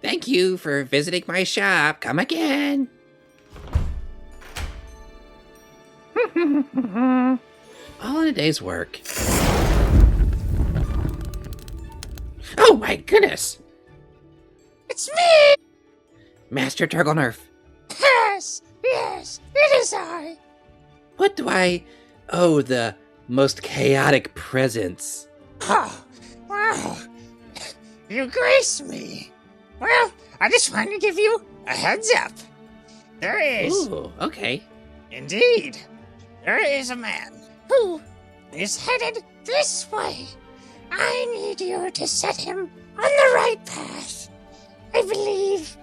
Thank you for visiting my shop. Come again. All in a day's work. Oh my goodness! It's me! Master Turtlenerf. Yes, it is I. What do I owe the most chaotic presence? Oh, wow. You grace me. Well, I just wanted to give you a heads up. There is... Ooh, okay. Indeed. There is a man who is headed this way. I need you to set him on the right path. I believe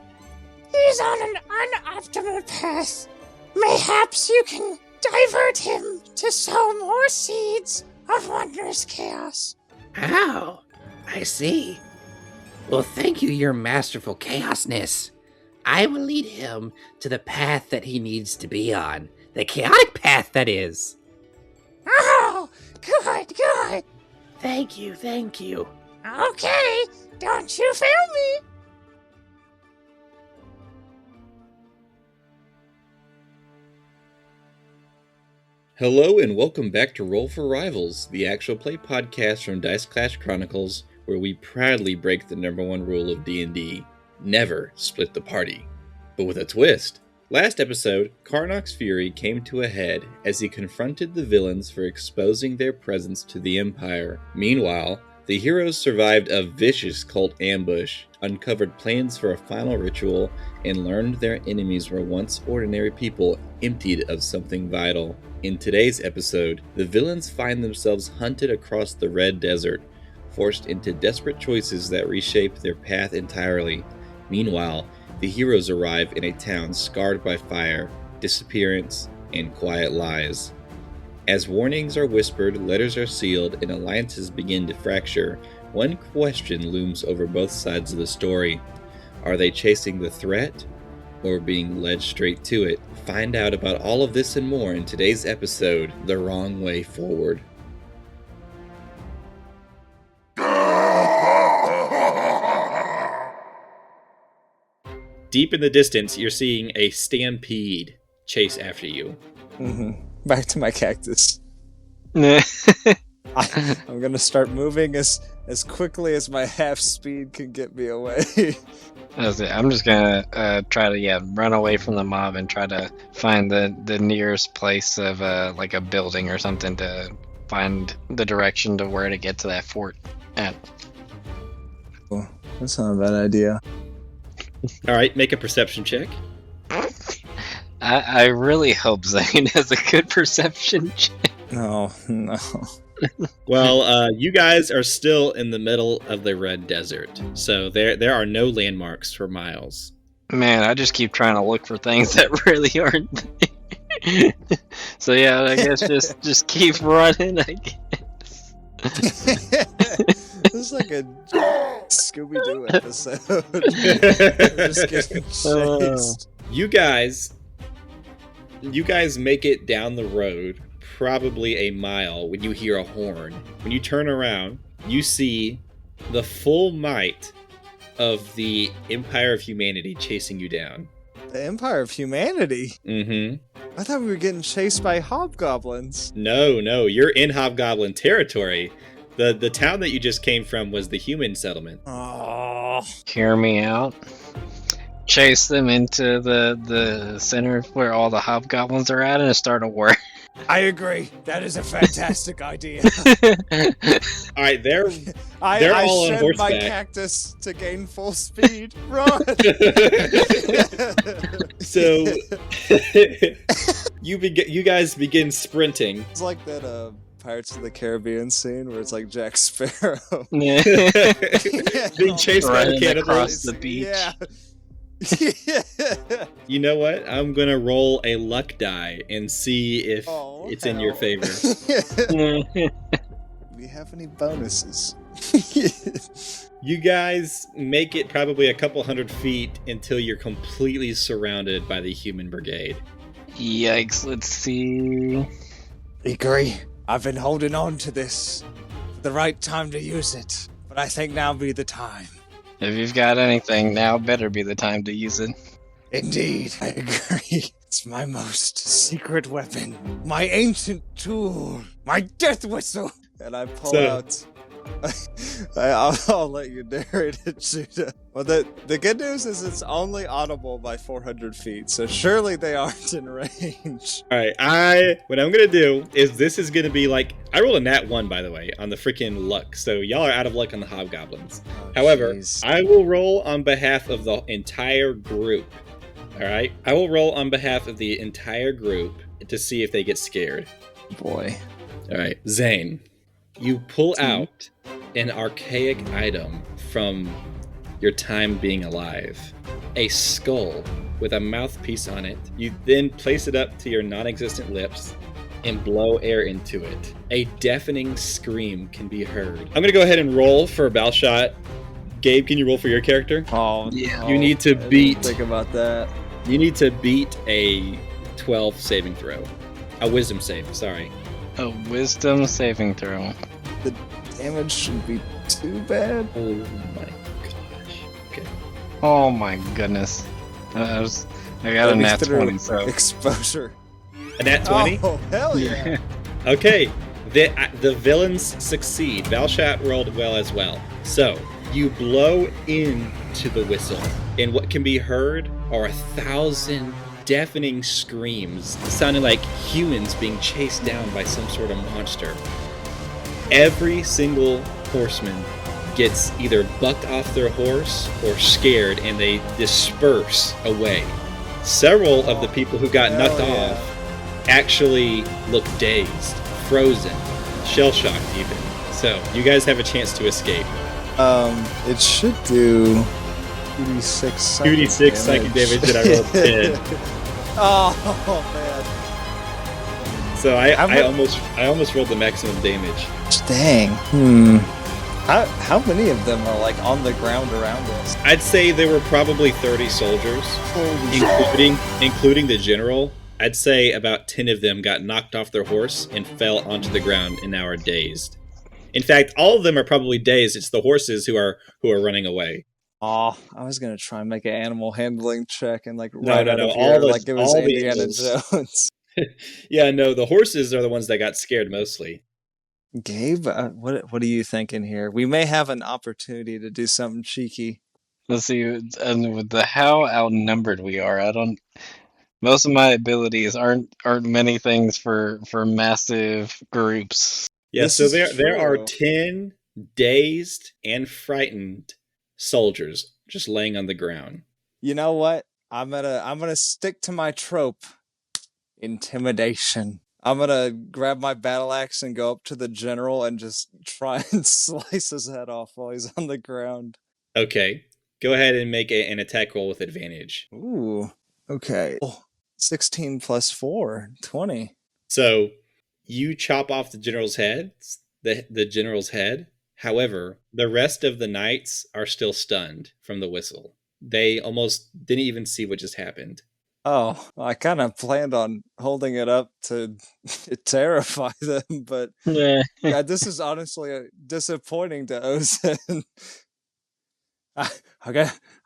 he's on an unoptimal path. Mayhaps you can divert him to sow more seeds of wondrous chaos. Oh, I see. Well, thank you, your masterful chaosness. I will lead him to the path that he needs to be on. The chaotic path, that is. Oh, good. Thank you. Okay, don't you fail me. Hello and welcome back to Roll for Rivals, the actual play podcast from Dice Clash Chronicles, where we proudly break the number one rule of D&D, never split the party. But with a twist. Last episode, Karnok's fury came to a head as he confronted the villains for exposing their presence to the Empire. Meanwhile, the heroes survived a vicious cult ambush, uncovered plans for a final ritual, and learned their enemies were once ordinary people emptied of something vital. In today's episode, the villains find themselves hunted across the Red Desert, forced into desperate choices that reshape their path entirely. Meanwhile, the heroes arrive in a town scarred by fire, disappearance, and quiet lies. As warnings are whispered, letters are sealed, and alliances begin to fracture, one question looms over both sides of the story. Are they chasing the threat, or being led straight to it? Find out about all of this and more in today's episode, The Wrong Way Forward. Deep in the distance, you're seeing a stampede chase after you. Back to my cactus. Nah. I'm gonna start moving as quickly as my half speed can get me away. That's it. I'm just gonna try to run away from the mob and try to find the nearest place of like a building or something to find the direction to where to get to that fort at. Cool. That's not a bad idea. Alright, make a perception check. I really hope Zane has a good perception check. No. Well, you guys are still in the middle of the Red Desert, so there are no landmarks for miles. Man, I just keep trying to look for things that really aren't there. So yeah, I guess just keep running, I guess. This is like a Scooby-Doo episode. Just getting chased. You guys make it down the road probably a mile when you hear a horn. When you turn around, you see the full might of the Empire of Humanity chasing you down. The Empire of Humanity? Mm-hmm. I thought we were getting chased by hobgoblins. No, you're in Hobgoblin territory. The town that you just came from was the human settlement. Oh. Hear me out. Chase them into the center where all the hobgoblins are at and start a war. I agree. That is a fantastic idea. All right, they're I all on shed horseback. my cactus to gain full speed. Run! So you guys begin sprinting. It's like that Pirates of the Caribbean scene where it's like Jack Sparrow. Yeah. Being chased by Running cannibals. across the beach. Yeah. You know what? I'm gonna roll a luck die and see if it's in your favor. Do we have any bonuses? You guys make it probably a couple hundred feet until you're completely surrounded by the human brigade. Yikes, let's see. Eekery, I've been holding on to this for the right time to use it, but I think now be the time. If you've got anything, now better be the time to use it. Indeed, I agree. It's my most secret weapon, my ancient tool, my death whistle. And I pull out. I'll let you narrate it, Judah. Well, the good news is it's only audible by 400 feet, so surely they aren't in range. All right, what I'm gonna do is this is gonna be like I rolled a nat 1 by the way on the freaking luck, so y'all are out of luck on the hobgoblins. However, Geez. I will roll on behalf of the entire group. All right, I will roll on behalf of the entire group to see if they get scared. Boy. All right, Zane, you pull out an archaic item from your time being alive, a skull with a mouthpiece on it. You then place it up to your non-existent lips and blow air into it. A deafening scream can be heard. I'm gonna go ahead and roll for a bow shot. Gabe, can you roll for your character? Oh, yeah. You need to beat. Think about that. You need to beat a 12 saving throw. A wisdom save, sorry. A wisdom saving throw. The damage shouldn't be too bad. Oh my gosh. Okay. Oh my goodness. I got a Maybe nat through 20, so. exposure. A nat 20? Oh, hell yeah. Okay. The villains succeed. Valshat rolled well as well. So, you blow into the whistle, and what can be heard are 1,000 deafening screams, sounding like humans being chased down by some sort of monster. Every single horseman gets either bucked off their horse or scared, and they disperse away. Several of the people who got knocked off actually look dazed, frozen, shell-shocked even. So, you guys have a chance to escape. It should do 2d6 psychic 2d6 psychic damage, and I rolled 10. Oh, man. So I almost rolled the maximum damage. Dang. How many of them are like on the ground around us? I'd say there were probably 30 soldiers, including the general. I'd say about 10 of them got knocked off their horse and fell onto the ground and now are dazed. In fact, all of them are probably dazed. It's the horses who are running away. Oh, I was gonna try and make an animal handling check and like No, right out of here, like it was all the Indiana animals. Jones. Yeah, no, the horses are the ones that got scared mostly. Gabe, what are you thinking here? We may have an opportunity to do something cheeky. Let's see, and with how outnumbered we are, most of my abilities aren't many things for massive groups. Yeah, This so is there are true. 10 dazed and frightened soldiers just laying on the ground. You know what? I'm gonna stick to my trope. Intimidation. I'm gonna grab my battle axe and go up to the general and just try and slice his head off while he's on the ground. Okay, go ahead and make an attack roll with advantage. Ooh. Okay. 16 plus 4, 20. So you chop off the general's head, the general's head. However, the rest of the knights are still stunned from the whistle. They almost didn't even see what just happened. Oh, I kind of planned on holding it up to terrify them, but Yeah. yeah, this is honestly disappointing to Ozen. I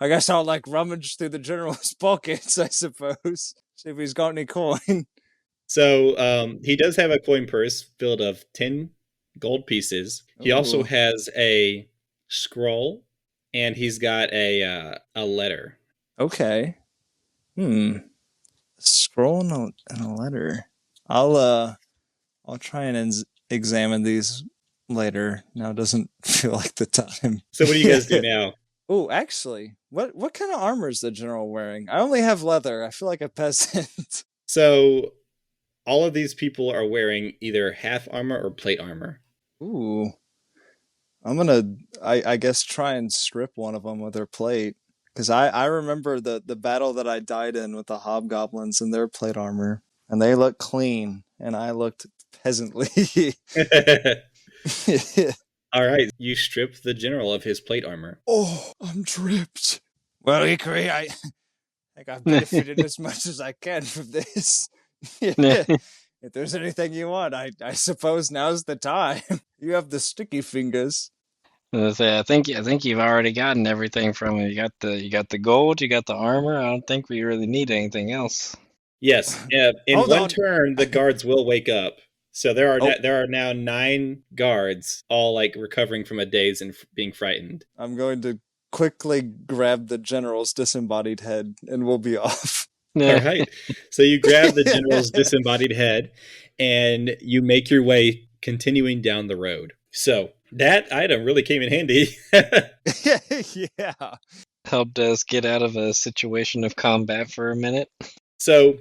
guess I'll like rummage through the general's pockets, I suppose. See if he's got any coin. So he does have a coin purse filled of 10 gold pieces. He also Ooh. has a scroll, and he's got a letter. Okay. A scroll and a letter. I'll try and examine these later. Now it doesn't feel like the time. So what do you guys do now? Oh, actually, what kind of armor is the general wearing? I only have leather. I feel like a peasant. So all of these people are wearing either half armor or plate armor. Ooh. I'm gonna, I guess, try and strip one of them with their plate. Because I remember the battle that I died in with the hobgoblins and their plate armor. And they look clean. And I looked peasantly. All right, you strip the general of his plate armor. Oh, I'm dripped. Well, Eekery, I think I've benefited as much as I can from this. If there's anything you want, I suppose now's the time. You have the sticky fingers. I think you've already gotten everything from him. You got the gold, you got the armor. I don't think we really need anything else. Yes. In Hold one on. turn, the guards will wake up. So there are Oh. there are now 9 guards, all like recovering from a daze and being frightened. I'm going to quickly grab the general's disembodied head, and we'll be off. All right. So you grab the general's disembodied head, and you make your way continuing down the road. So that item really came in handy. Yeah. Helped us get out of a situation of combat for a minute. So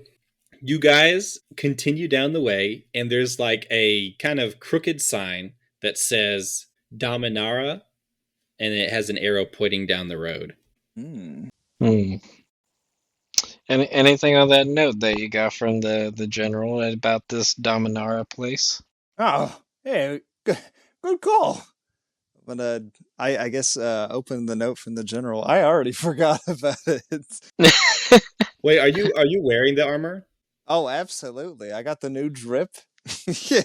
you guys continue down the way, and there's like a kind of crooked sign that says Dominara, and it has an arrow pointing down the road. Hmm. Anything on that note that you got from the general about this Dominara place? Oh, yeah, good call. But I guess open the note from the general. I already forgot about it. Wait, are you wearing the armor? Oh, absolutely. I got the new drip. Yeah.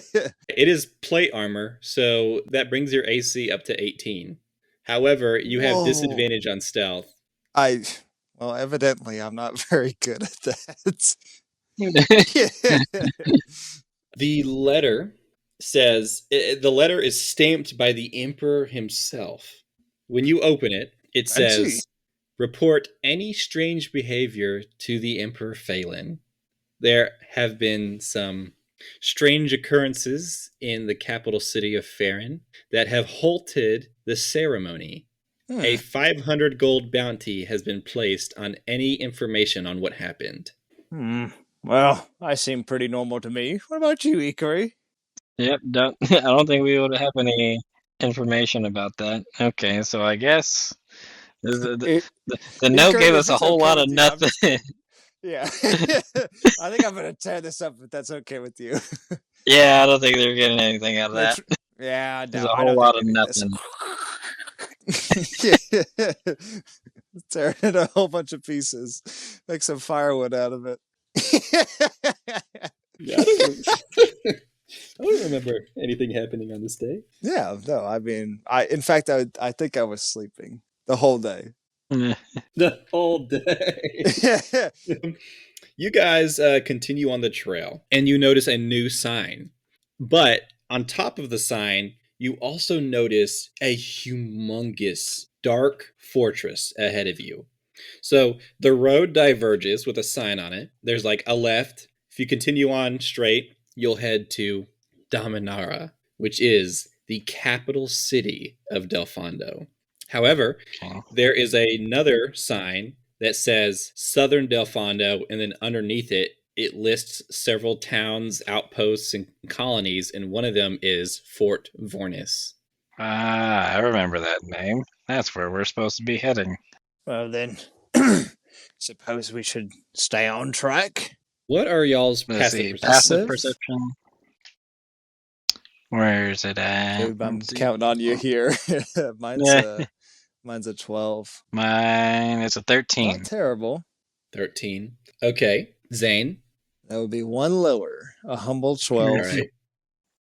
It is plate armor, so that brings your AC up to 18. However, you have Whoa. disadvantage on stealth. Well, evidently I'm not very good at that. Yeah. The letter says the letter is stamped by the emperor himself. When you open it, it Fancy. says, "Report any strange behavior to the Emperor Phelan. There have been some strange occurrences in the capital city of Farron that have halted the ceremony. A 500 gold bounty has been placed on any information on what happened." Well, I seem pretty normal to me. What about you, Eekery? Yep, I don't think we would have any information about that. Okay, so I guess the note Eekery, gave is us a this whole okay lot of with you? I'm just nothing. Yeah. I think I'm going to tear this up if that's okay with you. Yeah, I don't think they're getting anything out of that. Yeah, There's a no, I whole don't lot think of they need this. nothing. Tear it a whole bunch of pieces. Make some firewood out of it. Yeah, I don't remember anything happening on this day. Yeah, no, I mean, in fact, I think I was sleeping the whole day. The whole day. You guys continue on the trail, and you notice a new sign. But on top of the sign, you also notice a humongous dark fortress ahead of you. So the road diverges with a sign on it. There's like a left. If you continue on straight, you'll head to Dominara, which is the capital city of Delfondo. However, there is another sign that says Southern Delfondo, and then underneath it, it lists several towns, outposts, and colonies, and one of them is Fort Vornis. Ah, I remember that name. That's where we're supposed to be heading. Well, then, suppose we should stay on track. What are y'all's Let's passive see, perception? passive perception. Where is it at? Dude, I'm Let's see. counting on you here. Mine's a 12. Mine is a 13. Not terrible. 13. Okay. Zane? That would be one lower. A humble 12. All right.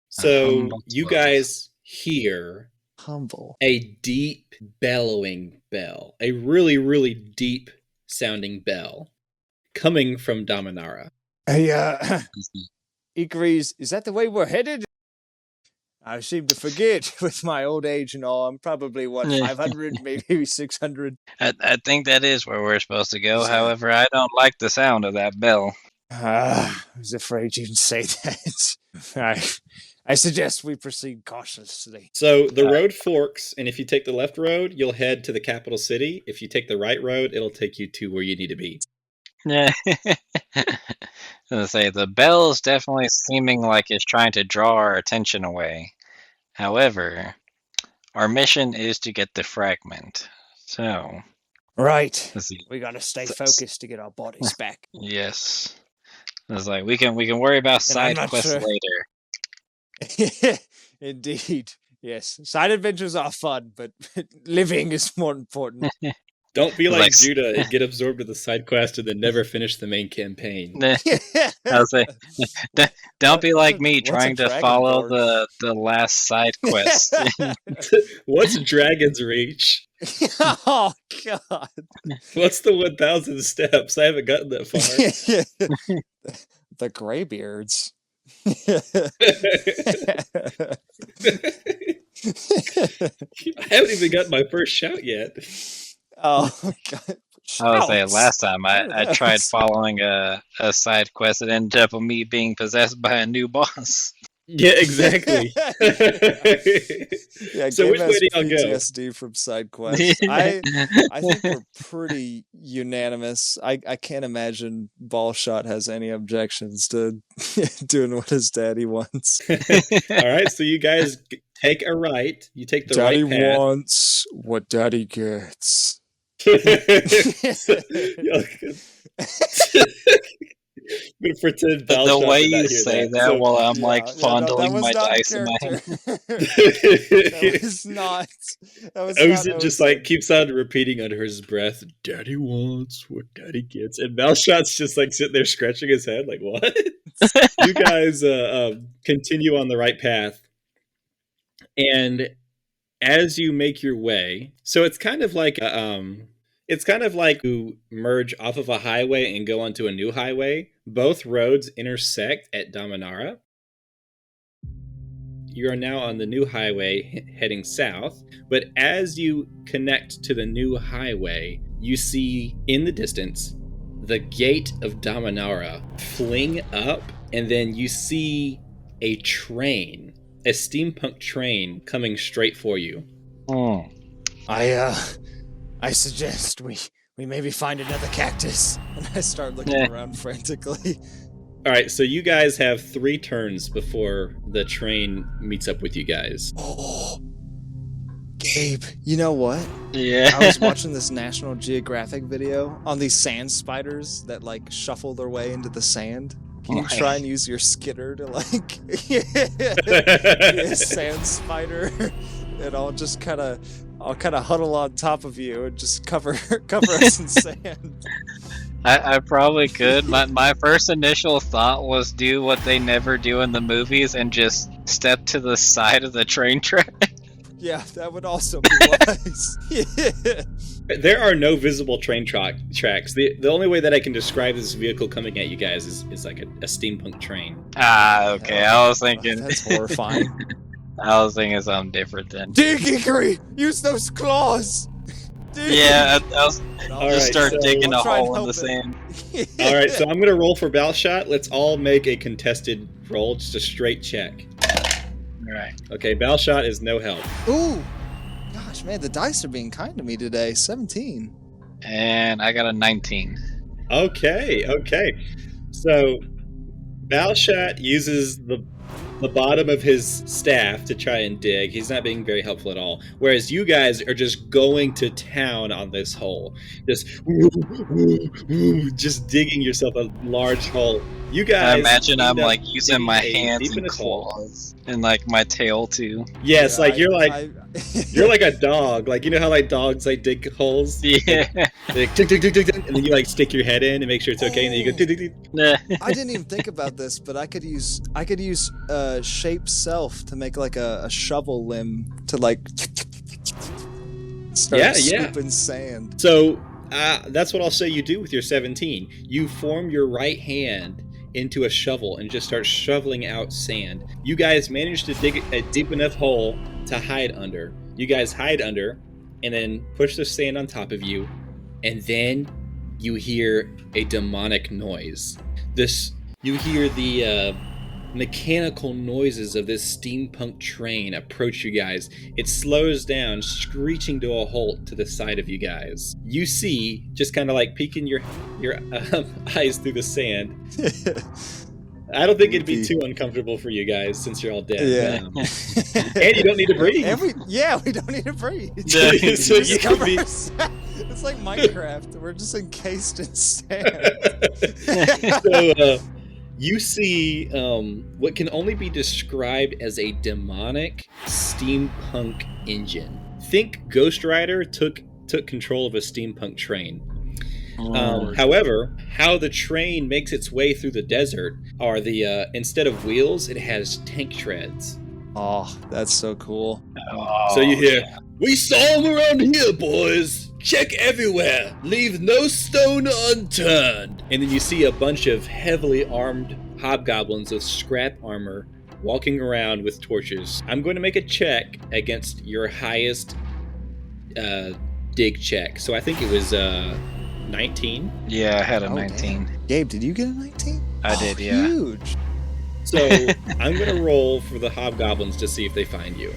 So humble you 12. guys hear Humble. a deep bellowing bell, a really, really deep sounding bell coming from Dominara. Hey, Eekery, is that the way we're headed? I seem to forget with my old age and all. I'm probably, 500, maybe 600? I think that is where we're supposed to go. However, I don't like the sound of that bell. I was afraid you'd say that. I suggest we proceed cautiously. So the road forks, and if you take the left road, you'll head to the capital city. If you take the right road, it'll take you to where you need to be. Yeah. I was gonna say, the bell is definitely seeming like it's trying to draw our attention away. However, our mission is to get the fragment. So, Right. let's see. We gotta stay focused to get our bodies back. Yes. It's like we can worry about side quests later. Indeed. Yes. Side adventures are fun, but living is more important. Don't be like Like- Judah and get absorbed with the side quest and then never finish the main campaign. I was like, don't be like me What's a trying to dragonborn? follow the last side quest. What's Dragon's Reach? Oh God! What's the 1,000 steps? I haven't gotten that far. The Greybeards. I haven't even gotten my first shout yet. Oh God! I was saying Shouts. last time I tried Yes. following a side quest and ended up with me being possessed by a new boss. Yeah, exactly. Yeah, So Gabe which way has do y'all go? PTSD from side quests. I think we're pretty unanimous. I can't imagine Ballshot has any objections to doing what his daddy wants. All right, so you guys take a right. You take the Daddy right path. wants what daddy gets. I'm gonna pretend The Ballshot way did not you hear say that So- while I'm Yeah, like yeah, no, fondling that was my not dice in my hand. character. That was not. That was Ozen not just Ozen. like keeps on repeating under his breath, "Daddy wants what Daddy gets," and Ballshot's just like sitting there scratching his head, like, "What?" You guys continue on the right path, and as you make your way, so it's kind of like you merge off of a highway and go onto a new highway. Both roads intersect at Damanara. You are now on the new highway heading south, but as you connect to the new highway, you see in the distance the gate of Damanara fling up, and then you see a train, a steampunk train coming straight for you. I suggest we maybe find another cactus. And I start looking Yeah. around frantically. All right, so you guys have 3 turns before the train meets up with you guys. Oh, Gabe, you know what? Yeah. I was watching this National Geographic video on these sand spiders that like shuffle their way into the sand. Can you Why? try and use your skitter to like be a sand spider? And I'll kind of huddle on top of you and just cover us in sand. I probably could. My first initial thought was do what they never do in the movies and just step to the side of the train track. Yeah, that would also be wise. Yeah. There are no visible train tracks. The only way that I can describe this vehicle coming at you guys is like a steampunk train. Ah, okay. I was thinking. That's horrifying. I was thinking something different then. Dig, Eekery! Use those claws! Dig! Yeah, I was All just right, start so digging a I'll try and hole in help the it. sand. All right, so I'm going to roll for Ballshot. Let's all make a contested roll, just a straight check. All right. Okay, Ballshot is no help. Ooh! Gosh, man, the dice are being kind to me today. 17. And I got a 19. Okay. So Ballshot uses the bottom of his staff to try and dig. He's not being very helpful at all. Whereas you guys are just going to town on this hole. Just just digging yourself a large hole. You guys I imagine I'm end up like using my digging a hands deep and enough hole. claws and like my tail too. Yes, Yeah, like you're you're like a dog. Like, you know how like dogs like dig holes? Yeah. They tick, tick, tick, tick, tick, and then you like stick your head in and make sure it's okay, and then you go tick, tick, tick. I didn't even think about this, but I could use shape self to make like a shovel limb to like start Yeah. scooping sand. So that's what I'll say you do with your 17. You form your right hand into a shovel and just start shoveling out sand. You guys manage to dig a deep enough hole to hide under. You guys hide under and then push the sand on top of you, and then you hear a demonic noise. You hear the mechanical noises of this steampunk train approach you guys. It slows down, screeching to a halt to the side of you guys. You see, just kind of like peeking your eyes through the sand. I don't think it'd be too uncomfortable for you guys since you're all dead. Yeah. And you don't need to breathe. We don't need to breathe. So you Just can cover be. ourselves. It's like Minecraft. We're just encased in sand. So you see what can only be described as a demonic steampunk engine. Think Ghost Rider took took control of a steampunk train. However, how the train makes its way through the desert are instead of wheels, it has tank treads. Oh, that's so cool. So you hear, "We saw him around here, boys. Check everywhere. Leave no stone unturned." And then you see a bunch of heavily armed hobgoblins with scrap armor walking around with torches. I'm going to make a check against your highest dig check. So I think it was 19. Yeah, I had a 19. Damn. Gabe, did you get a 19? I did, yeah. Huge. So I'm going to roll for the hobgoblins to see if they find you.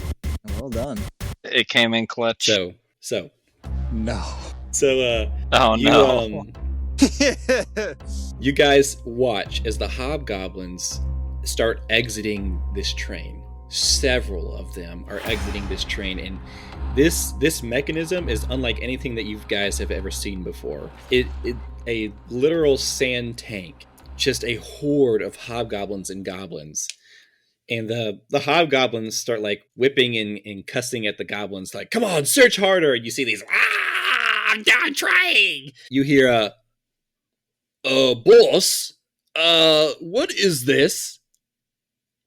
Well done. It came in clutch. So. No. So, oh, no. You guys watch as the hobgoblins start exiting this train. Several of them are exiting this train, and this mechanism is unlike anything that you guys have ever seen before. It a literal sand tank, just a horde of hobgoblins and goblins. And the hobgoblins start like whipping and cussing at the goblins, like, "Come on, search harder!" And you see these, I'm trying! You hear, "Boss, what is this?"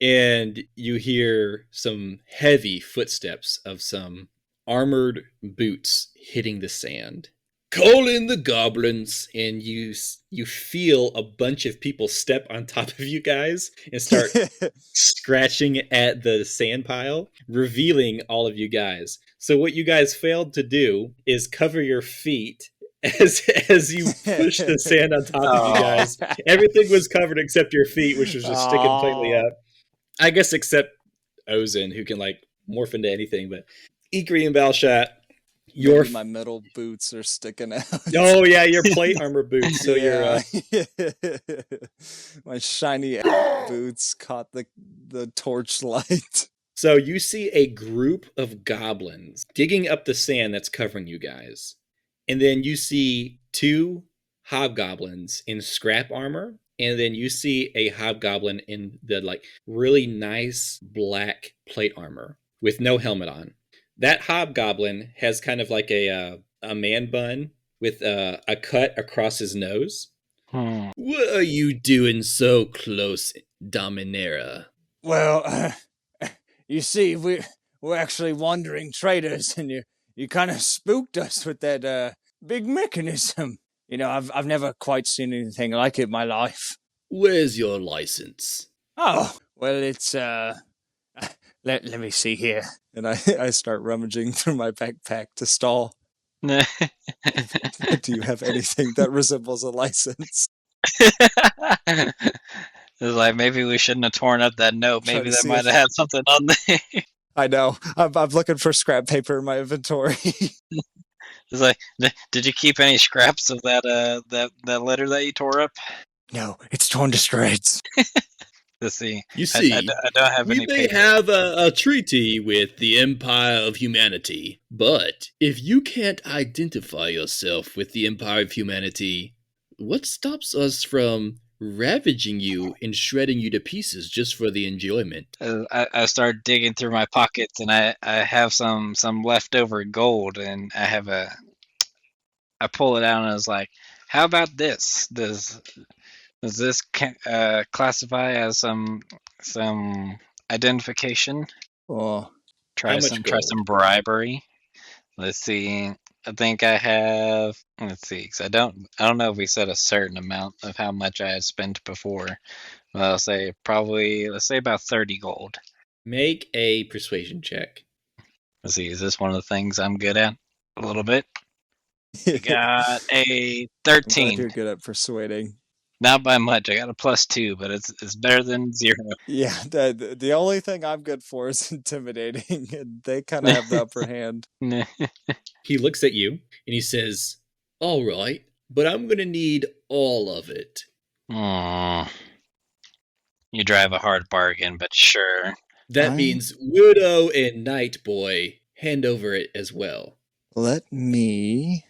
And you hear some heavy footsteps of some armored boots hitting the sand. "Call in the goblins," and you feel a bunch of people step on top of you guys and start scratching at the sand pile, revealing all of you guys. So what you guys failed to do is cover your feet as you push the sand on top of you guys. Everything was covered except your feet, which was just sticking completely up. I guess except Ozen, who can like morph into anything. But Eekery and Balshot, my metal boots are sticking out. Oh yeah, your plate armor boots. So my shiny boots caught the torchlight. So you see a group of goblins digging up the sand that's covering you guys. And then you see 2 hobgoblins in scrap armor. And then you see a hobgoblin in the like really nice black plate armor with no helmet on. That hobgoblin has kind of like a man bun with a cut across his nose. What are you doing so close, Dominera? Well, you see, we're actually wandering traders, and you kind of spooked us with that big mechanism. You know, I've never quite seen anything like it in my life. Where's your license? Oh, well, it's let me see here. And I start rummaging through my backpack to stall. Do you have anything that resembles a license? It's like, maybe we shouldn't have torn up that note. Maybe that might have had something on there. I know. I'm looking for scrap paper in my inventory. It's like, did you keep any scraps of that letter that you tore up? No, it's torn to shreds. Let's see. You see, I don't have any we may paper. have a treaty with the Empire of Humanity, but if you can't identify yourself with the Empire of Humanity, what stops us from ravaging you and shredding you to pieces just for the enjoyment? I start digging through my pockets, and I have some leftover gold, and I pull it out, and I was like, "How about this? Does this classify as some identification?" Oh, Try some bribery. Let's see. I think I have. Let's see. 'Cause I don't know if we said a certain amount of how much I had spent before. But I'll say let's say about 30 gold. Make a persuasion check. Let's see. Is this one of the things I'm good at? A little bit. Got a 13. I'm glad you're good at persuading. Not by much. I got a +2, but it's better than 0. Yeah, the only thing I'm good for is intimidating, and they kind of have the upper hand. He looks at you and he says, "All right, but I'm going to need all of it." Aww. You drive a hard bargain, but sure. That means Widow and Night Boy hand over it as well. Let me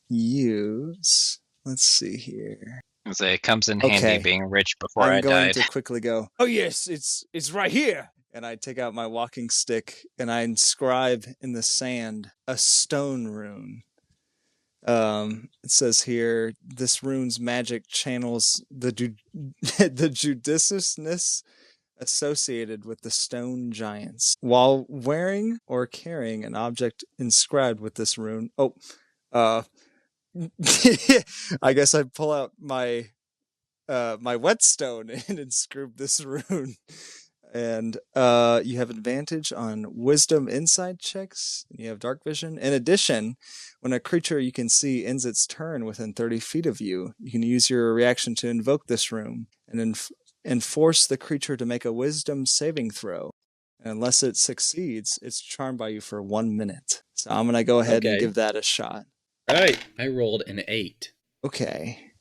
use... Let's see here. So it comes in handy being rich before I I'm going died. to quickly go, Oh yes, it's right here. and I take out my walking stick and I inscribe in the sand a stone rune. It says here, this rune's magic channels the the judiciousness associated with the stone giants. While wearing or carrying an object inscribed with this rune, I guess I pull out my my whetstone and inscribe this rune. And you have advantage on wisdom insight checks. You have dark vision. In addition, when a creature you can see ends its turn within 30 feet of you, you can use your reaction to invoke this rune and force the creature to make a wisdom saving throw. And unless it succeeds, it's charmed by you for 1 minute. So I'm going to go ahead and give that a shot. All right. I rolled an 8. Okay.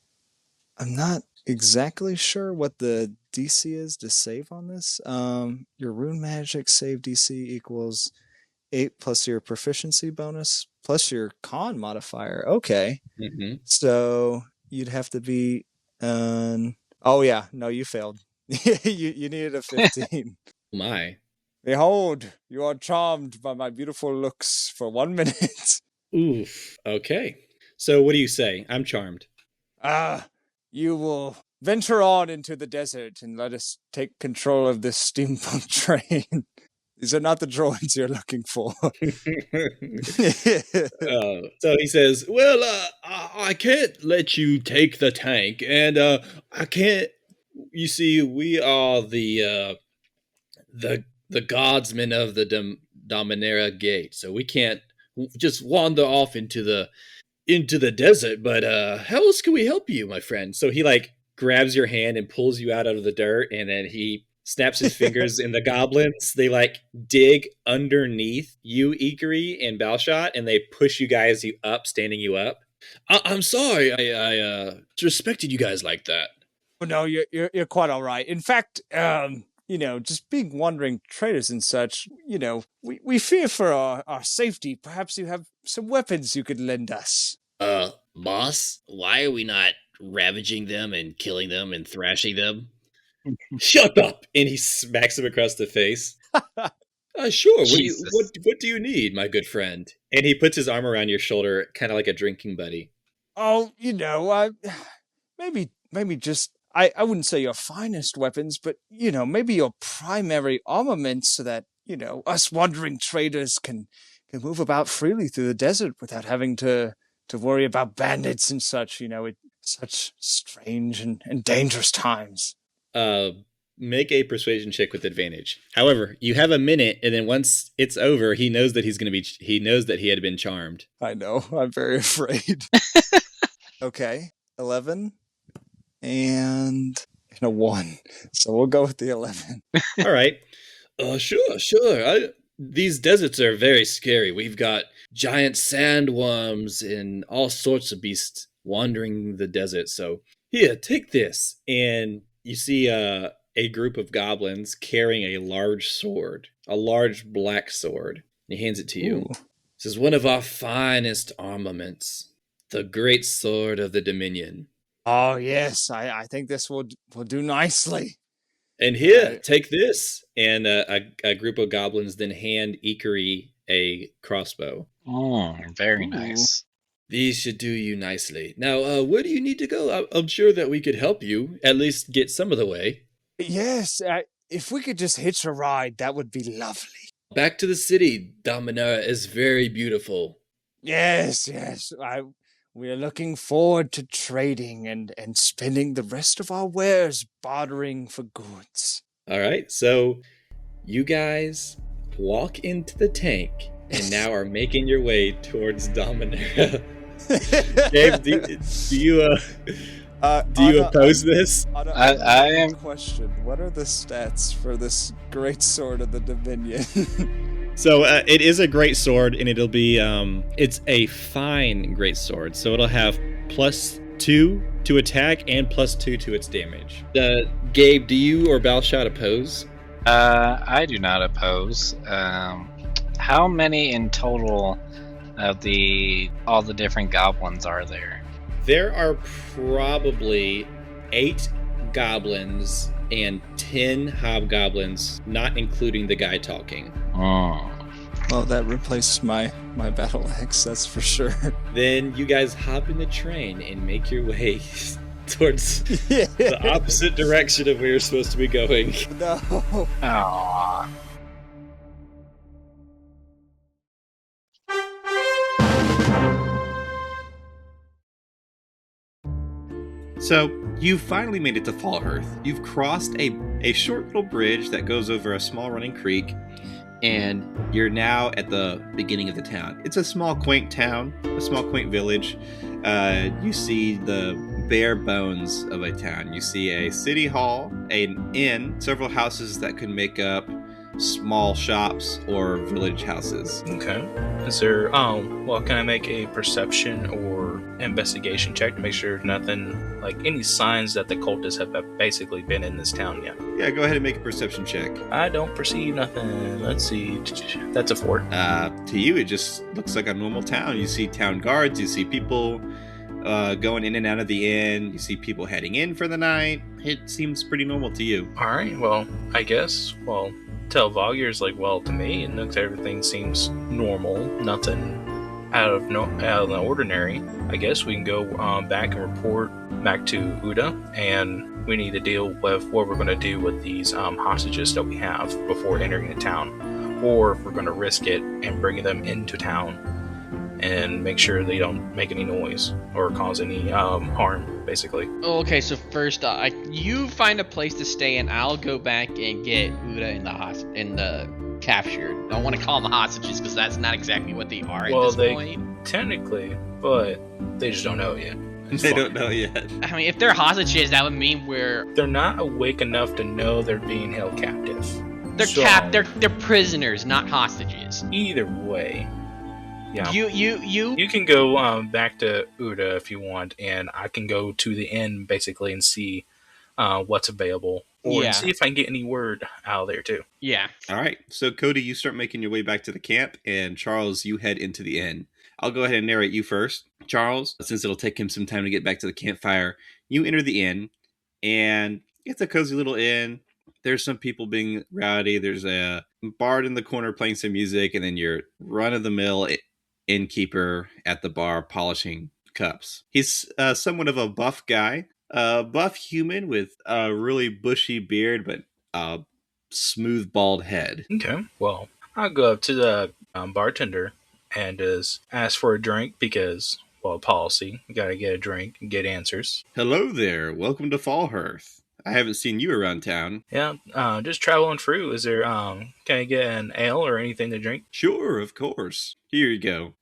I'm not exactly sure what the DC is to save on this. Your rune magic save DC equals 8 plus your proficiency bonus plus your con modifier. Okay. Mm-hmm. So you'd have to be oh yeah, no, you failed. you needed a 15. My. Behold, you are charmed by my beautiful looks for 1 minute. Oof. Okay. So what do you say? I'm charmed. You will venture on into the desert and let us take control of this steampunk train. These are not the droids you're looking for. So he says, well, I can't let you take the tank, and I can't, you see, we are the guardsmen of the Dominaria Gate, so we can't just wander off into the desert, but how else can we help you, my friend? So he like grabs your hand and pulls you out of the dirt, and then he snaps his fingers, and the goblins, they like dig underneath you, Eekery and Balshot, and they push you guys up, standing you up. I'm sorry, I respected you guys like that. Oh, no, you're quite all right. In fact, just being wandering traders and such, we fear for our safety. Perhaps you have some weapons you could lend us. Boss, why are we not ravaging them and killing them and thrashing them? Shut up! And he smacks him across the face. Sure. What do you need, my good friend? And he puts his arm around your shoulder, kind of like a drinking buddy. Oh, maybe just, I wouldn't say your finest weapons, but, maybe your primary armament so that, us wandering traders can move about freely through the desert without having to worry about bandits and such, at such strange and dangerous times. Make a persuasion check with advantage. However, you have a minute, and then once it's over, he knows that he knows that he had been charmed. I know. I'm very afraid. Okay. 11 and a 1. So we'll go with the 11. All right. Sure. These deserts are very scary. We've got giant sandworms and all sorts of beasts wandering the desert. So here, take this. And you see a group of goblins carrying a large sword, a large black sword. And he hands it to you. Ooh. This is one of our finest armaments, the great sword of the Dominion. Oh, yes, I think this will do nicely. And here, take this. And a group of goblins then hand Eekery a crossbow. Oh, very nice. These should do you nicely. Now, where do you need to go? I'm sure that we could help you, at least get some of the way. Yes, if we could just hitch a ride, that would be lovely. Back to the city. Dominaria is very beautiful. Yes. We are looking forward to trading and spending the rest of our wares bartering for goods. All right, so you guys walk into the tank and now are making your way towards Dominaria. Gabe, do you oppose this? I am. Question: what are the stats for this great sword of the Dominion? So it is a great sword, and it'll be it's a fine great sword. So it'll have +2 to attack and +2 to its damage. Gabe, do you or Balshot oppose? I do not oppose. How many in total of all the different goblins are there? There are probably 8 goblins and 10 hobgoblins, not including the guy talking. Oh. Well, that replaced my battle axe, that's for sure. Then you guys hop in the train and make your way towards Yeah. the opposite direction of where you're supposed to be going. No. Aw. So, you finally made it to Fallhearth. You've crossed a short little bridge that goes over a small running creek, and you're now at the beginning of the town. It's a small, quaint town, a small, quaint village. You see the bare bones of a town. You see a city hall, an inn, several houses that could make up small shops or village houses. Okay. Is there, well, can I make a perception or investigation check to make sure nothing, like any signs that the cultists have basically been in this town yet? Yeah, go ahead and make a perception check. I don't perceive nothing. Let's see. That's a 4. To you, it just looks like a normal town. You see town guards, you see people going in and out of the inn, you see people heading in for the night. It seems pretty normal to you. All right. Well, I guess, tell Vargyr's like, well, to me, it looks everything seems normal. Nothing out of the ordinary. I guess we can go back and report back to Uda, and we need to deal with what we're going to do with these hostages that we have before entering the town, or if we're going to risk it and bring them into town and make sure they don't make any noise or cause any harm, basically. Okay, so first, you find a place to stay, and I'll go back and get Uda in the captured. I don't want to call them hostages because that's not exactly what they are at this point. Technically, but they just don't know yet. They don't know yet. I mean, if they're hostages, that would mean they're not awake enough to know they're being held captive. They're prisoners, not hostages. Either way. Yeah. You can go back to Uda if you want, and I can go to the inn basically and see what's available, or see if I can get any word out of there too. Yeah. All right. So Cody, you start making your way back to the camp, and Charles, you head into the inn. I'll go ahead and narrate you first. Charles, since it'll take him some time to get back to the campfire, you enter the inn, and it's a cozy little inn. There's some people being rowdy. There's a bard in the corner playing some music, and then your run-of-the-mill innkeeper at the bar polishing cups. He's somewhat of a buff guy, buff human with a really bushy beard, but a smooth bald head. Okay, well, I'll go up to the bartender and just ask for a drink because, well, policy. You gotta get a drink and get answers. Hello there. Welcome to Fallhearth. I haven't seen you around town. Yeah, just traveling through. Is there, can I get an ale or anything to drink? Sure, of course. Here you go.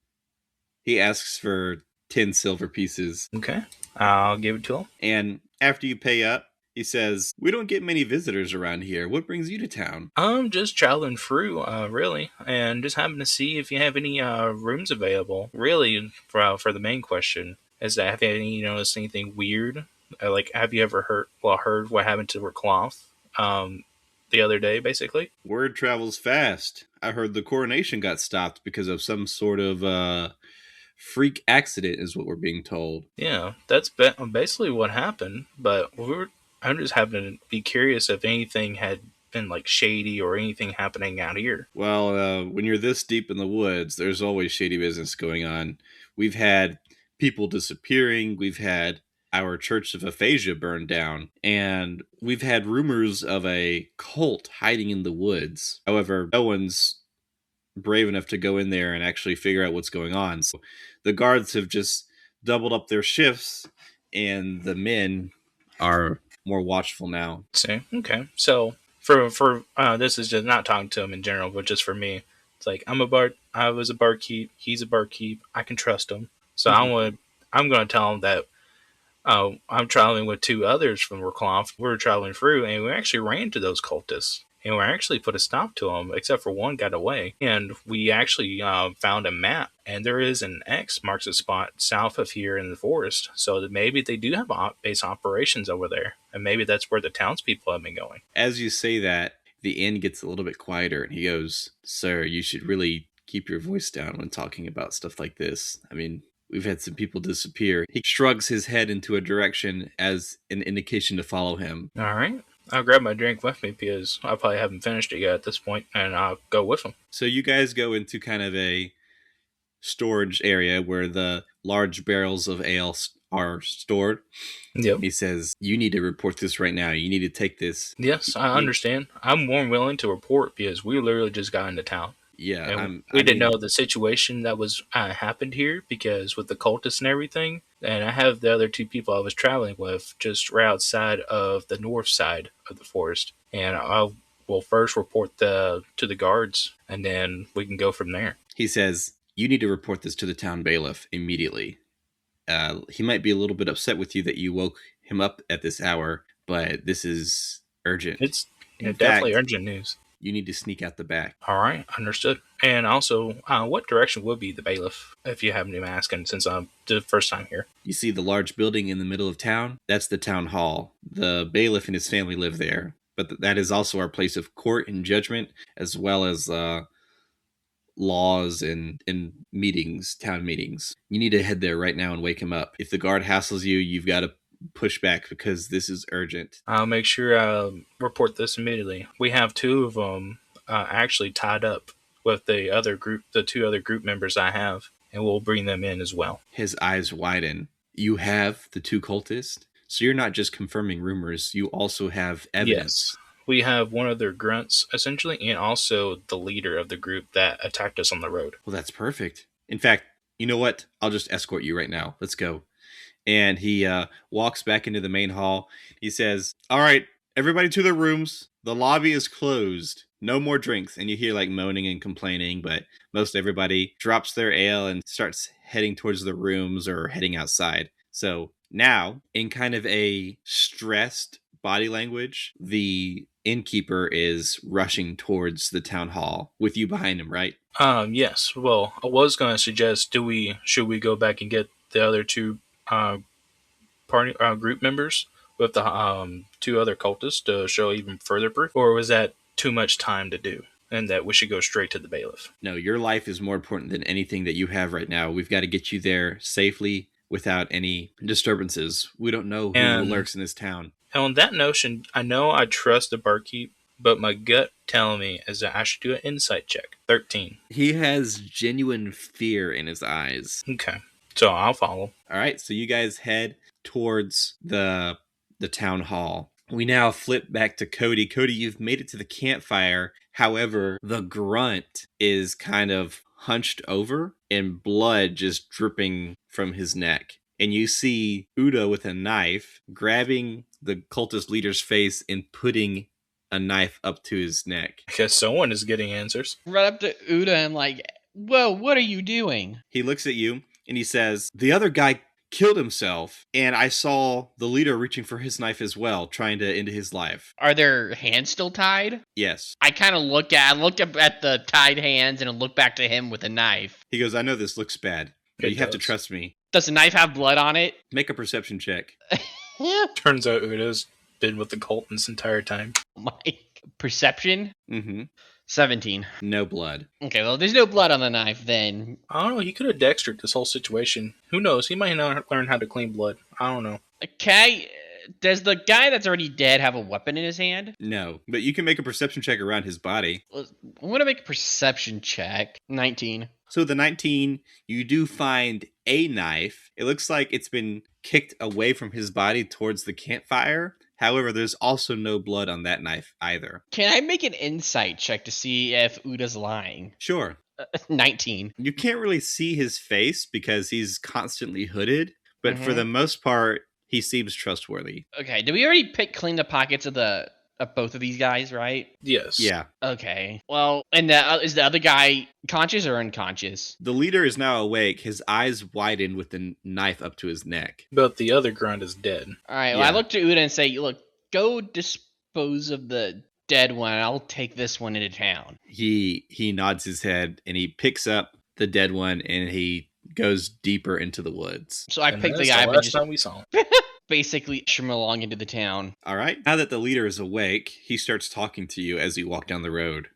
He asks for 10 silver pieces. Okay, I'll give it to him. And after you pay up, he says, we don't get many visitors around here. What brings you to town? Just traveling through, really, and just happened to see if you have any rooms available. Really, for the main question, is that have you noticed anything weird? Like, have you ever heard what happened to her cloth the other day, basically? Word travels fast. I heard the coronation got stopped because of some sort of freak accident, is what we're being told. Yeah, that's basically what happened, but I'm just happening to be curious if anything had been, like, shady or anything happening out here. Well, when you're this deep in the woods, there's always shady business going on. We've had people disappearing. We've had our Church of Aphasia burned down, and we've had rumors of a cult hiding in the woods. However, no one's brave enough to go in there and actually figure out what's going on. So the guards have just doubled up their shifts, and the men are more watchful now. See, okay. So for this is just not talking to him in general, but just for me, it's like I was a barkeep. He's a barkeep. I can trust him. So I'm going to tell him that I'm traveling with 2 others from Raklav. We're traveling through, and we actually ran into those cultists. And we actually put a stop to them, except for one got away. And we actually found a map, and there is an X marks a spot south of here in the forest. So that maybe they do have base operations over there, and maybe that's where the townspeople have been going. As you say that, the inn gets a little bit quieter, and he goes, "Sir, you should really keep your voice down when talking about stuff like this. I mean, we've had some people disappear." He shrugs his head into a direction as an indication to follow him. All right. I'll grab my drink with me because I probably haven't finished it yet at this point, and I'll go with him. So you guys go into kind of a storage area where the large barrels of ale are stored. Yep. He says, you need to report this right now. You need to take this. Yes, I understand. I'm more willing to report because we literally just got into town. Yeah, and we didn't know the situation that was happened here because with the cultists and everything. And I have the other two people I was traveling with just right outside of the north side of the forest. And I will first report to the guards, and then we can go from there. He says, you need to report this to the town bailiff immediately. He might be a little bit upset with you that you woke him up at this hour, but this is urgent. It's definitely urgent news. You need to sneak out the back. All right, understood. And also, what direction would be the bailiff, if you happen to be asking, since I'm the first time here? You see the large building in the middle of town? That's the town hall. The bailiff and his family live there, but that is also our place of court and judgment, as well as laws and meetings, town meetings. You need to head there right now and wake him up. If the guard hassles you, you've got to push back because this is urgent. I'll make sure I report this immediately. We have two of them actually tied up with the two other group members I have, and we'll bring them in as well. His eyes widen. You have the two cultists? So you're not just confirming rumors, you also have evidence. Yes. We have one of their grunts, essentially, and also the leader of the group that attacked us on the road. Well, that's perfect. In fact, you know what? I'll just escort you right now. Let's go. And he walks back into the main hall. He says, all right, everybody to their rooms. The lobby is closed. No more drinks. And you hear like moaning and complaining, but most everybody drops their ale and starts heading towards the rooms or heading outside. So now, in kind of a stressed body language, the innkeeper is rushing towards the town hall with you behind him, right? Yes. Well, I was going to suggest, should we go back and get the other two party group members with the two other cultists to show even further proof, or was that too much time to do, and that we should go straight to the bailiff? No, your life is more important than anything that you have right now. We've got to get you there safely without any disturbances. We don't know who lurks in this town. And on that notion, I know I trust the barkeep, but my gut telling me is that I should do an insight check. 13. He has genuine fear in his eyes. Okay, so I'll follow. All right, so you guys head towards the town hall. We now flip back to Cody. Cody, you've made it to the campfire. However, the grunt is kind of hunched over and blood just dripping from his neck. And you see Uda with a knife grabbing the cultist leader's face and putting a knife up to his neck. I guess someone is getting answers. Right up to Uda and like, whoa, what are you doing? He looks at you and he says, the other guy killed himself, and I saw the leader reaching for his knife as well, trying to end his life. Are their hands still tied? Yes. I kind of looked up at the tied hands and look back to him with a knife. He goes, I know this looks bad, but you have to trust me. Does the knife have blood on it? Make a perception check. Turns out Uda's been with the cult this entire time. My perception? Mm-hmm. 17. No blood. Okay, well, there's no blood on the knife then. I don't know. He could have dextered this whole situation. Who knows? He might not learn how to clean blood. I don't know. Okay, does the guy that's already dead have a weapon in his hand? No, but you can make a perception check around his body. I'm going to make a perception check. 19. So the 19, you do find a knife. It looks like it's been kicked away from his body towards the campfire. However, there's also no blood on that knife either. Can I make an insight check to see if Uda's lying? Sure. 19. You can't really see his face because he's constantly hooded, but for the most part, he seems trustworthy. Okay, did we already clean the pockets of both of these guys, right? Yes. Yeah. Okay. Well, and is the other guy conscious or unconscious? The leader is now awake, his eyes widened with the knife up to his neck. But the other grunt is dead. All right, well, I look to Uda and say, look, go dispose of the dead one. I'll take this one into town. He nods his head and he picks up the dead one and he goes deeper into the woods. So I pick the guy up and just time we saw him. basically shim along into the town. All right. Now that the leader is awake, he starts talking to you as you walk down the road.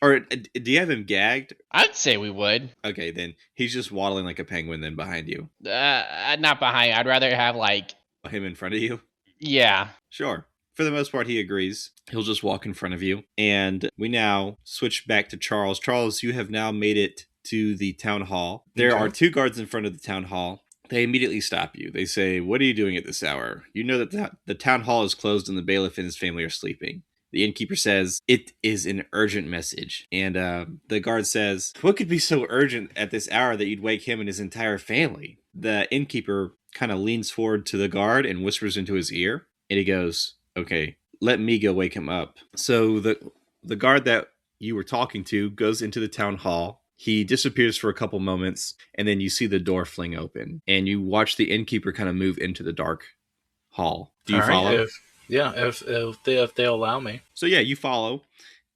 Or do you have him gagged? I'd say we would. Okay, then he's just waddling like a penguin then behind you. Not behind. I'd rather have like Him in front of you? Yeah. Sure. for the most part, he agrees. He'll just walk in front of you. And we now switch back to Charles. Charles, you have now made it to the town hall. There are 2 guards in front of the town hall. They immediately stop you. They say, "What are you doing at this hour? You know that the town hall is closed and the bailiff and his family are sleeping." The innkeeper says, "It is an urgent message." And the guard says, "What could be so urgent at this hour that you'd wake him and his entire family?" The innkeeper kind of leans forward to the guard and whispers into his ear. And he goes, "Okay, let me go wake him up." So the guard that you were talking to goes into the town hall. He disappears for a couple moments, and then you see the door fling open. And you watch the innkeeper kind of move into the dark hall. Do you follow? If they allow me. So yeah, you follow,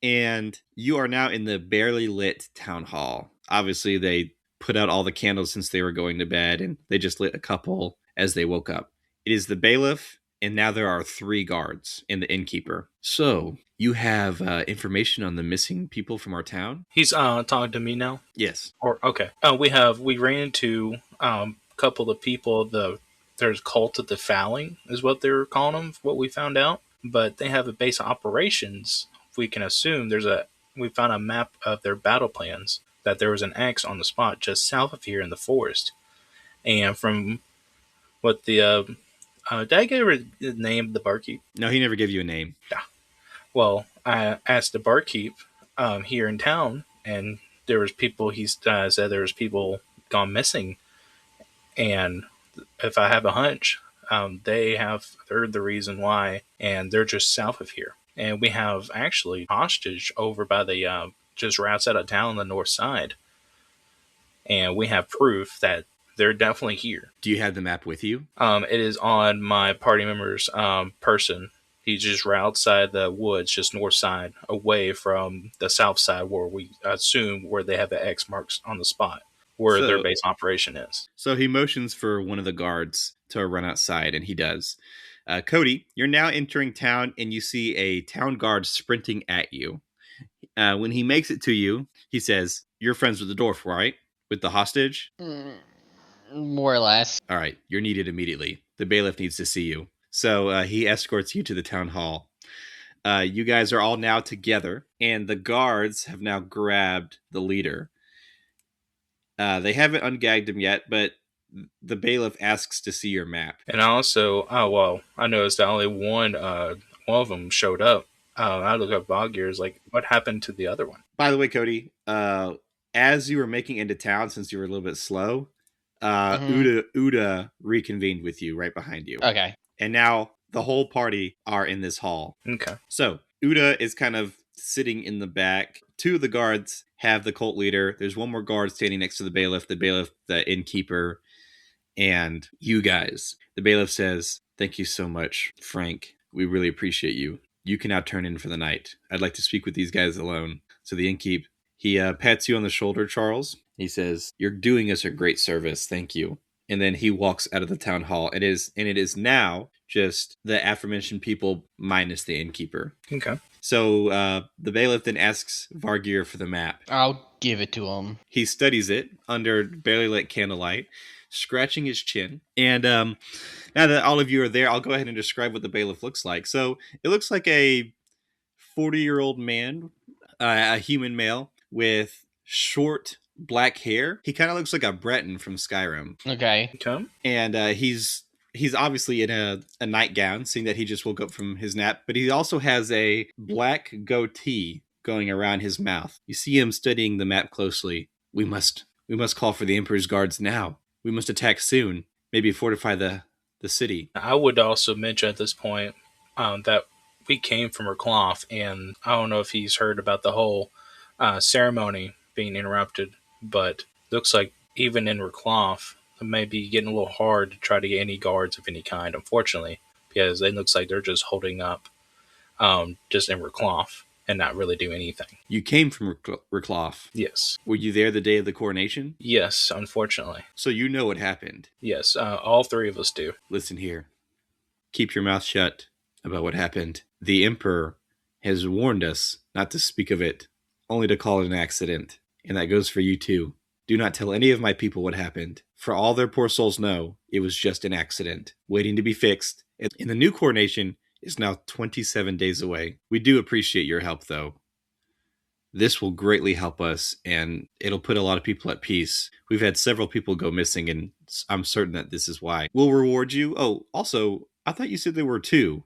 and you are now in the barely lit town hall. Obviously, they put out all the candles since they were going to bed, and they just lit a couple as they woke up. It is the bailiff, and now there are 3 guards and the innkeeper. So you have information on the missing people from our town? He's talking to me now? Yes. Okay. We ran into a couple of people. There's Cult of the Fouling is what they were calling them, what we found out. But they have a base of operations. We can assume we found a map of their battle plans, that there was an X on the spot just south of here in the forest. And from what did I get the name of the barkeep? No, he never gave you a name. Yeah. Well, I asked the barkeep here in town, and there was people, he said there was people gone missing. And if I have a hunch, they're the reason why, and they're just south of here. And we have actually hostage over by the, just right outside of town on the north side. And we have proof that they're definitely here. Do you have the map with you? It is on my party member's person. He's just right outside the woods, just north side, away from the south side where we assume where they have the X marks on the spot, where their base operation is. So he motions for one of the guards to run outside, and he does. Cody, you're now entering town, and you see a town guard sprinting at you. When he makes it to you, he says, "You're friends with the dwarf, right? With the hostage?" More or less. All right, you're needed immediately. The bailiff needs to see you. So he escorts you to the town hall. You guys are all now together, and the guards have now grabbed the leader. They haven't ungagged him yet, but the bailiff asks to see your map. And also, I noticed that only one of them showed up. I look up Vargyr, like, what happened to the other one? By the way, Cody, as you were making into town, since you were a little bit slow, Uda reconvened with you right behind you. Okay. And now the whole party are in this hall. Okay. So Uda is kind of sitting in the back. 2 of the guards have the cult leader. There's one more guard standing next to the bailiff, the innkeeper, and you guys. The bailiff says, "Thank you so much, Frank. We really appreciate you. You can now turn in for the night. I'd like to speak with these guys alone." So the innkeep, he pats you on the shoulder, Charles. He says, "You're doing us a great service. Thank you." And then he walks out of the town hall. It is now just the aforementioned people minus the innkeeper. Okay. So the bailiff then asks Vargyr for the map. I'll give it to him. He studies it under barely lit candlelight, scratching his chin. And now that all of you are there, I'll go ahead and describe what the bailiff looks like. So it looks like a 40-year-old man, a human male, with short black hair. He kind of looks like a Breton from Skyrim. Okay. And he's obviously in a nightgown, seeing that he just woke up from his nap, but he also has a black goatee going around his mouth. You see him studying the map closely. We must call for the Emperor's guards now. We must attack soon. Maybe fortify the city. I would also mention at this point that we came from Recloth, and I don't know if he's heard about the whole ceremony being interrupted, but looks like even in Recloth, it may be getting a little hard to try to get any guards of any kind, unfortunately, because it looks like they're just holding up just in Recloth and not really do anything. You came from Recloth? Yes. Were you there the day of the coronation? Yes, unfortunately. So you know what happened? Yes, all 3 of us do. Listen here. Keep your mouth shut about what happened. The Emperor has warned us not to speak of it, only to call it an accident. And that goes for you too. Do not tell any of my people what happened. For all their poor souls know, it was just an accident, waiting to be fixed. And the new coronation is now 27 days away. We do appreciate your help, though. This will greatly help us, and it'll put a lot of people at peace. We've had several people go missing, and I'm certain that this is why. We'll reward you. Oh, also, I thought you said there were 2.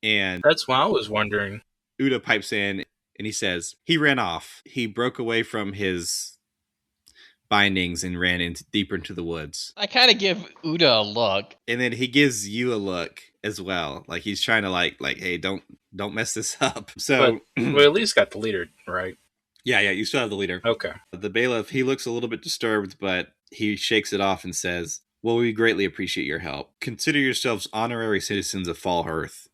And That's what I was wondering. Uda pipes in, and he says, he ran off. He broke away from his bindings and ran deeper into the woods. I kind of give Uda a look. And then he gives you a look as well. Like he's trying to like, hey, don't mess this up. So we at least got the leader, right? Yeah, you still have the leader. Okay. The bailiff, he looks a little bit disturbed, but he shakes it off and says, well, we greatly appreciate your help. Consider yourselves honorary citizens of Fallhearth.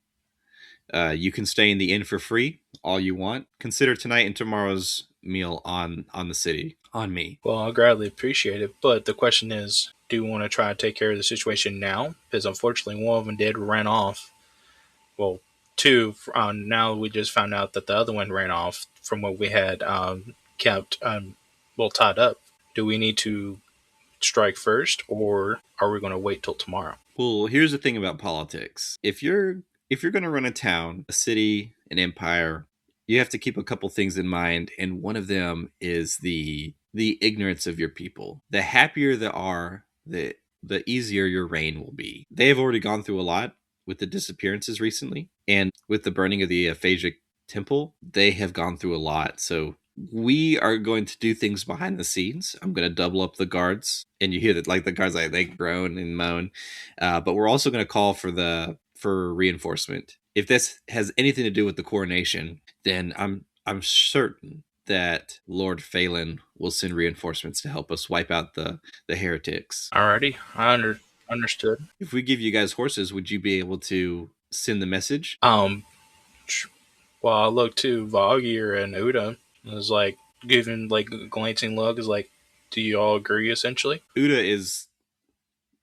You can stay in the inn for free, all you want. Consider tonight and tomorrow's meal on the city, on me. Well, I'll gladly appreciate it, but the question is, do you want to try to take care of the situation now? Because unfortunately, one of them ran off. Well, 2, now we just found out that the other one ran off from what we had kept tied up. Do we need to strike first, or are we going to wait till tomorrow? Well, here's the thing about politics. If you're going to run a town, a city, an empire, you have to keep a couple things in mind, and one of them is the ignorance of your people. The happier they are, the easier your reign will be. They have already gone through a lot with the disappearances recently, and with the burning of the Phasic temple, they have gone through a lot. So we are going to do things behind the scenes. I'm going to double up the guards, and you hear that like the guards they groan and moan, but we're also going to call for reinforcement. If this has anything to do with the coronation, then I'm certain that Lord Phelan will send reinforcements to help us wipe out the heretics. Alrighty, I understood. If we give you guys horses, would you be able to send the message? Well, I looked to Vargyr and Uda. It was like giving like a glancing look. Is like, do you all agree? Essentially, Uda is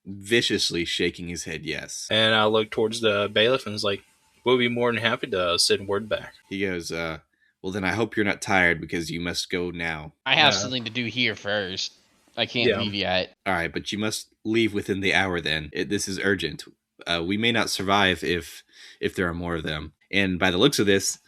viciously shaking his head yes. And I looked towards the bailiff and was like, we'll be more than happy to send word back. He goes, well, then I hope you're not tired because you must go now. I have something to do here first. I can't leave yet. All right, but you must leave within the hour then. This is urgent. We may not survive if there are more of them. And by the looks of this,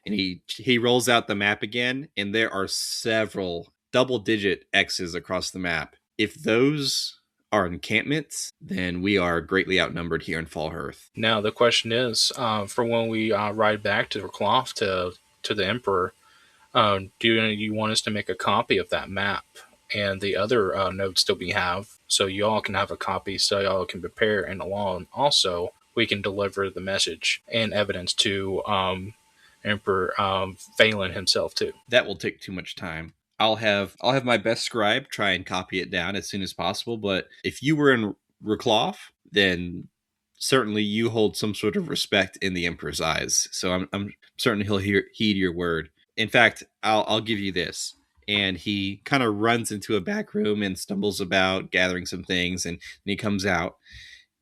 and he rolls out the map again, and there are several double-digit X's across the map. If those are encampments, then we are greatly outnumbered here in Fallhearth. Now, the question is, for when we ride back to Cloth to the Emperor, do you want us to make a copy of that map and the other notes that we have, so y'all can have a copy, so y'all can prepare, and along also we can deliver the message and evidence to Emperor Phelan himself too? That will take too much time. I'll have my best scribe try and copy it down as soon as possible, but if you were in Recloth, then certainly you hold some sort of respect in the Emperor's eyes. So I'm certain he'll heed your word. In fact, I'll give you this. And he kind of runs into a back room and stumbles about, gathering some things, and he comes out,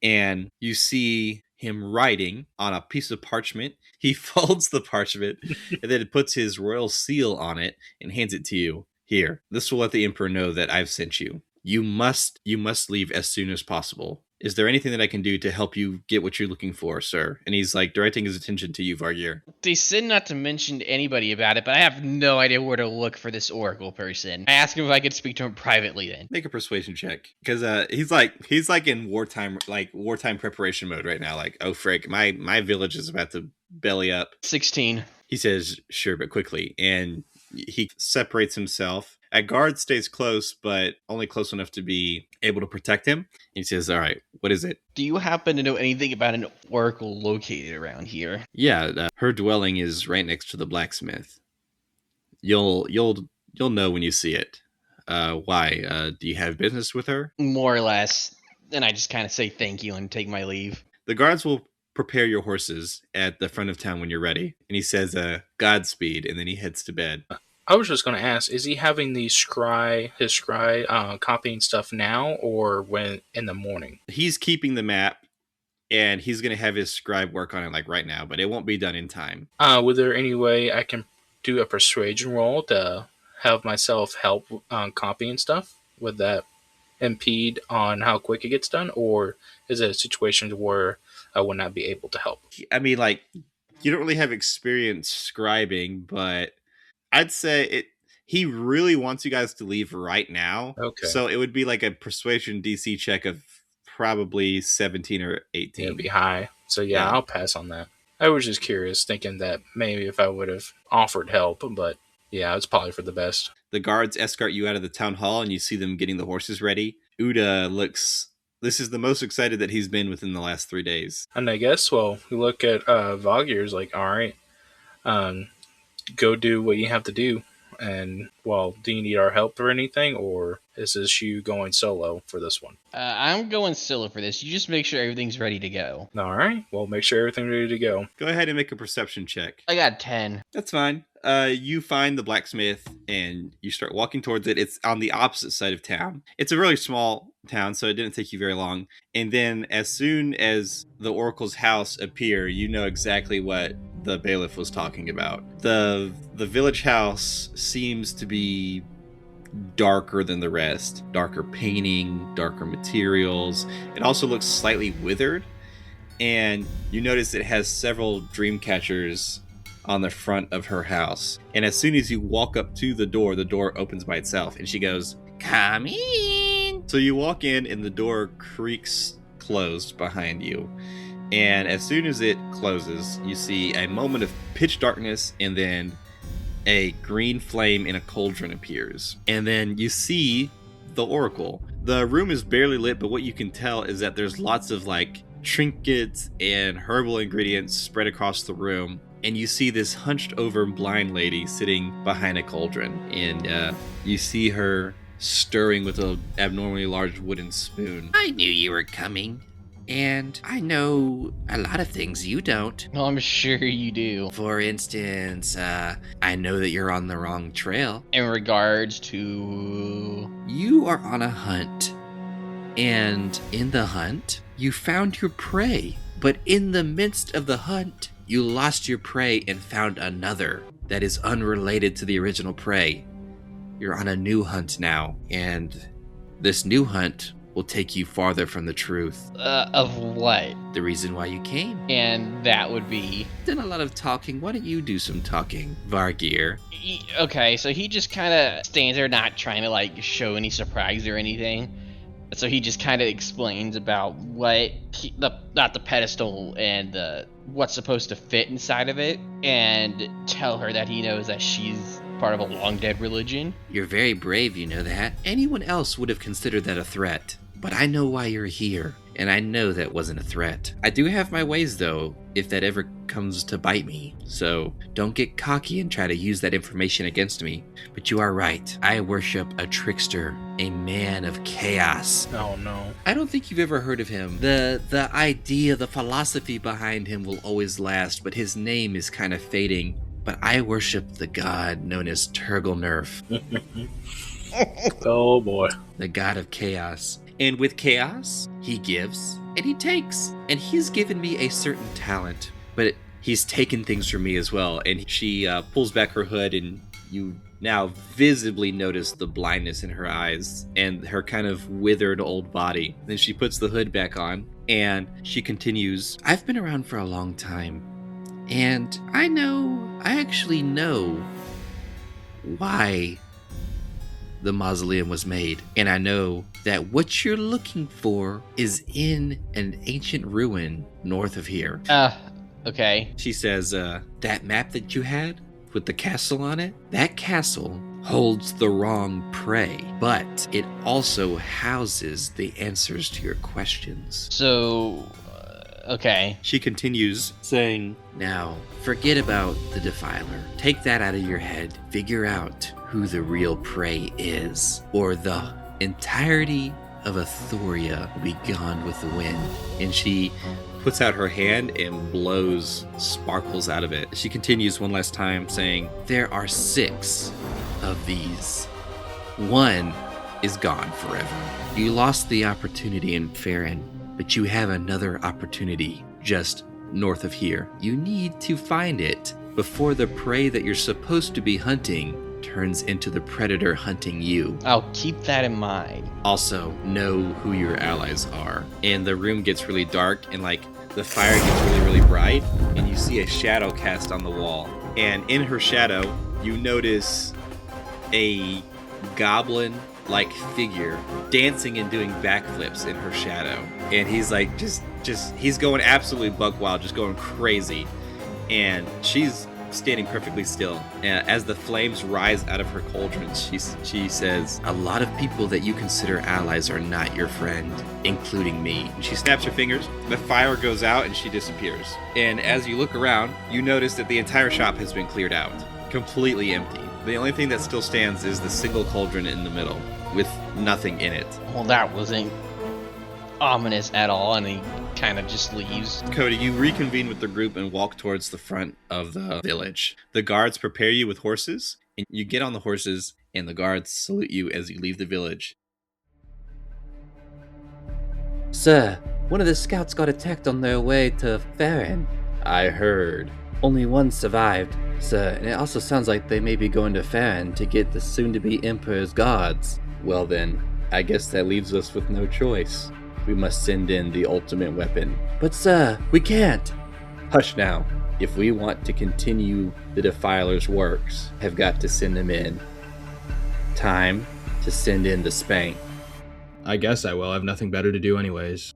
and you see him writing on a piece of parchment. He folds the parchment and then puts his royal seal on it and hands it to you. Here, this will let the Emperor know that I've sent you. You must leave as soon as possible. Is there anything that I can do to help you get what you're looking for, sir? And he's like directing his attention to you, Vargyr. They said not to mention to anybody about it, but I have no idea where to look for this oracle person. I asked him if I could speak to him privately then. Make a persuasion check. Because he's like in wartime preparation mode right now. Like, oh frick, my village is about to belly up. 16. He says, sure, but quickly. And he separates himself. A guard stays close, but only close enough to be able to protect him. He says, all right, what is it? Do you happen to know anything about an oracle located around here? Yeah, her dwelling is right next to the blacksmith. You'll know when you see it. Why? Do you have business with her? More or less. Then I just kind of say thank you and take my leave. The guards will prepare your horses at the front of town when you're ready. And he says, Godspeed, and then he heads to bed. I was just going to ask, is he having his scry copying stuff now or when in the morning? He's keeping the map, and he's going to have his scribe work on it like right now, but it won't be done in time. Was there any way I can do a persuasion roll to have myself help copying stuff? Would that impede on how quick it gets done? Or is it a situation where I would not be able to help. I mean, like, you don't really have experience scribing, but I'd say it. He really wants you guys to leave right now. Okay. So it would be like a persuasion DC check of probably 17 or 18. It'd be high. So yeah, I'll pass on that. I was just curious, thinking that maybe if I would have offered help, but yeah, it's probably for the best. The guards escort you out of the town hall, and you see them getting the horses ready. Uda looks... This is the most excited that he's been within the last 3 days. And I guess, well, we look at Vargyr's like, all right, go do what you have to do. And, well, do you need our help or anything, or is this you going solo for this one? I'm going solo for this. You just make sure everything's ready to go. All right. Well, make sure everything's ready to go. Go ahead and make a perception check. I got 10. That's fine. You find the blacksmith and you start walking towards it. It's on the opposite side of town. It's a really small town, so it didn't take you very long. And then as soon as the Oracle's house appear, you know exactly what the bailiff was talking about. The village house seems to be darker than the rest. Darker painting, darker materials. It also looks slightly withered. And you notice it has several dream catchers on the front of her house. And as soon as you walk up to the door opens by itself. And she goes, Come in. So you walk in and the door creaks closed behind you. And as soon as it closes, you see a moment of pitch darkness, and then a green flame in a cauldron appears. And then you see the Oracle. The room is barely lit, but what you can tell is that there's lots of like trinkets and herbal ingredients spread across the room. And you see this hunched over blind lady sitting behind a cauldron. And you see her stirring with an abnormally large wooden spoon. I knew you were coming. And I know a lot of things you don't. No, I'm sure you do. For instance, I know that you're on the wrong trail. In regards to... You are on a hunt. And in the hunt, you found your prey. But in the midst of the hunt, you lost your prey and found another that is unrelated to the original prey. You're on a new hunt now. And this new hunt will take you farther from the truth. Of what? The reason why you came. And that would be... Done a lot of talking. Why don't you do some talking, Vargyr? Okay, so he just kind of stands there not trying to, like, show any surprise or anything. So he just kind of explains about what... not the pedestal and what's supposed to fit inside of it. And tell her that he knows that she's part of a long-dead religion. You're very brave, you know that. Anyone else would have considered that a threat. But I know why you're here, and I know that wasn't a threat. I do have my ways, though, if that ever comes to bite me. So don't get cocky and try to use that information against me. But you are right. I worship a trickster, a man of chaos. Oh, no. I don't think you've ever heard of him. The idea, the philosophy behind him will always last, but his name is kind of fading. But I worship the god known as Turglenerf. Oh, boy. The god of chaos. And with chaos, he gives and he takes. And he's given me a certain talent, but he's taken things from me as well. And she pulls back her hood, and you now visibly notice the blindness in her eyes and her kind of withered old body. Then she puts the hood back on, and she continues, I've been around for a long time, and I actually know why the mausoleum was made. And I know that what you're looking for is in an ancient ruin north of here. Okay. She says, that map that you had with the castle on it, that castle holds the wrong prey, but it also houses the answers to your questions. So, okay. She continues, saying, Now, forget about the Defiler. Take that out of your head. Figure out who the real prey is, or the entirety of Athoria will be gone with the wind. And she puts out her hand and blows sparkles out of it. She continues one last time, saying, There are 6 of these. 1 is gone forever. You lost the opportunity in Farron, but you have another opportunity just north of here. You need to find it before the prey that you're supposed to be hunting turns into the predator hunting you. I'll keep that in mind. Also, know who your allies are. And the room gets really dark, and like the fire gets really, really bright, and you see a shadow cast on the wall. And in her shadow, you notice a goblin-like figure dancing and doing backflips in her shadow. And he's like, he's going absolutely buck wild, just going crazy. And she's standing perfectly still. And as the flames rise out of her cauldron, she says, "A lot of people that you consider allies are not your friend, including me." And she snaps her fingers, the fire goes out, and she disappears. And as you look around, you notice that the entire shop has been cleared out, completely empty. The only thing that still stands is the single cauldron in the middle, with nothing in it. Well, that wasn't ominous at all, and he kind of just leaves. Cody, you reconvene with the group and walk towards the front of the village. The guards prepare you with horses, and you get on the horses, and the guards salute you as you leave the village. Sir, one of the scouts got attacked on their way to Farron. I heard. Only one survived, sir, and it also sounds like they may be going to Farron to get the soon-to-be Emperor's guards. Well then, I guess that leaves us with no choice. We must send in the ultimate weapon. But sir, we can't! Hush now. If we want to continue the Defiler's works, have got to send them in. Time to send in the Spank. I guess I will. I have nothing better to do anyways.